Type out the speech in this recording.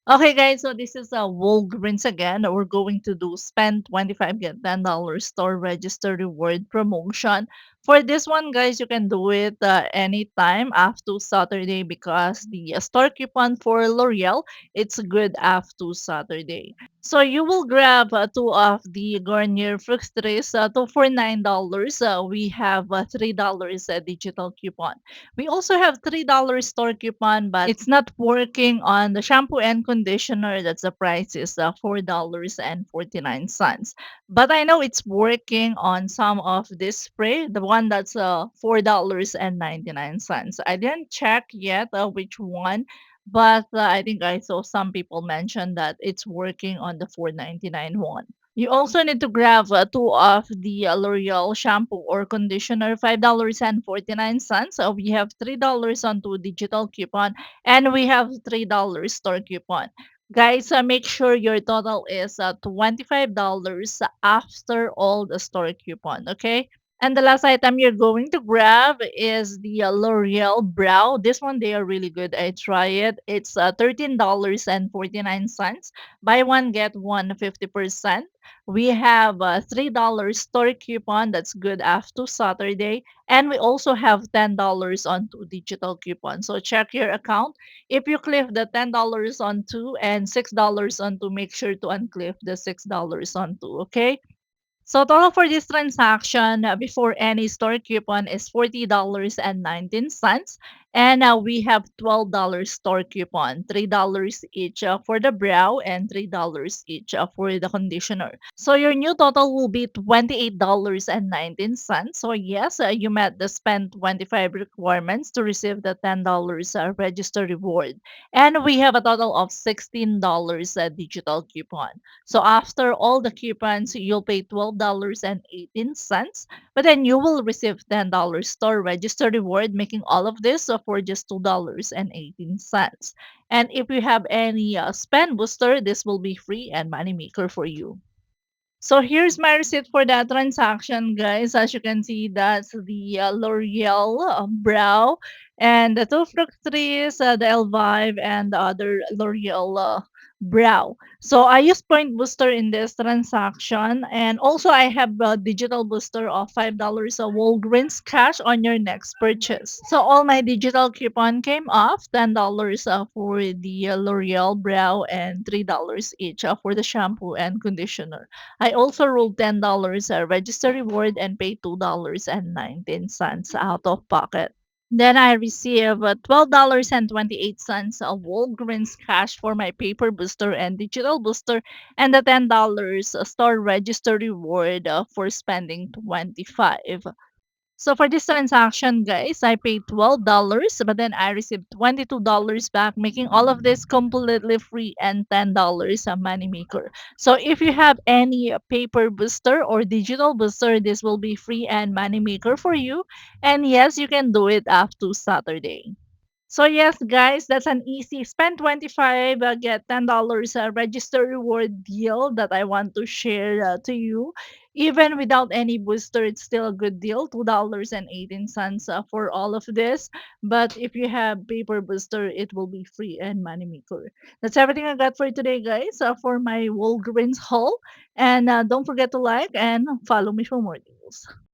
Okay, guys, so this is Walgreens again. We're going to do spend 25 get $10 store register reward promotion. For this one, guys, you can do it anytime after Saturday because the store coupon for L'Oreal, it's good after Saturday. So you will grab two of the Garnier Fructis two for $9. We have $3 digital coupon. We also have $3 store coupon, but it's not working on the shampoo and conditioner. That's the price is $4.49. But I know it's working on some of this spray, the one that's $4.99. I didn't check yet which one, but I think I saw some people mention that it's working on the 4.99 one. You also need to grab two of the L'Oreal shampoo or conditioner, $5.49. We have $3 on two digital coupon, and we have $3 store coupon. Guys, make sure your total is $25 after all the store coupon, okay? And the last item you're going to grab is the L'Oreal Brow. This one, they are really good. I try it. It's $13.49. Buy one, get one 50%. We have a $3 store coupon that's good after Saturday. And we also have $10 on two digital coupons. So check your account. If you clip the $10 on two and $6 on two, make sure to unclip the $6 on two, okay? So total for this transaction before any store coupon is $40.19. And we have $12 store coupon, $3 each for the brow and $3 each for the conditioner. So your new total will be $28.19. So yes, you met the spend 25 requirements to receive the $10 register reward. And we have a total of $16 digital coupon. So after all the coupons, you'll pay $12.18, but then you will receive $10 store register reward, making all of this for just $2.18. And if you have any spend booster, this will be free and money maker for you. So here's my receipt for that transaction, guys. As you can see, that's the L'Oreal brow and the two fructis, the Elvive, and the other L'Oreal brow. So I use point booster in this transaction, and also I have a digital booster of $5 a Walgreens cash on your next purchase. So all my digital coupon came off, $10 for the L'Oreal brow and $3 each for the shampoo and conditioner. I also rolled $10 register reward and paid $2.19 out of pocket. Then I receive $12.28 of Walgreens cash for my paper booster and digital booster, and the $10 store register reward for spending 25. So for this transaction, guys, I paid $12, but then I received $22 back, making all of this completely free and $10 a money maker. So if you have any paper booster or digital booster, this will be free and money maker for you. And yes, you can do it up to Saturday. So yes, guys, that's an easy spend 25 get $10 register reward deal that I want to share to you. Even without any booster, it's still a good deal, $2.18 for all of this. But if you have paper booster, it will be free and money maker. That's everything I got for today, guys, for my Walgreens haul. And don't forget to like and follow me for more deals.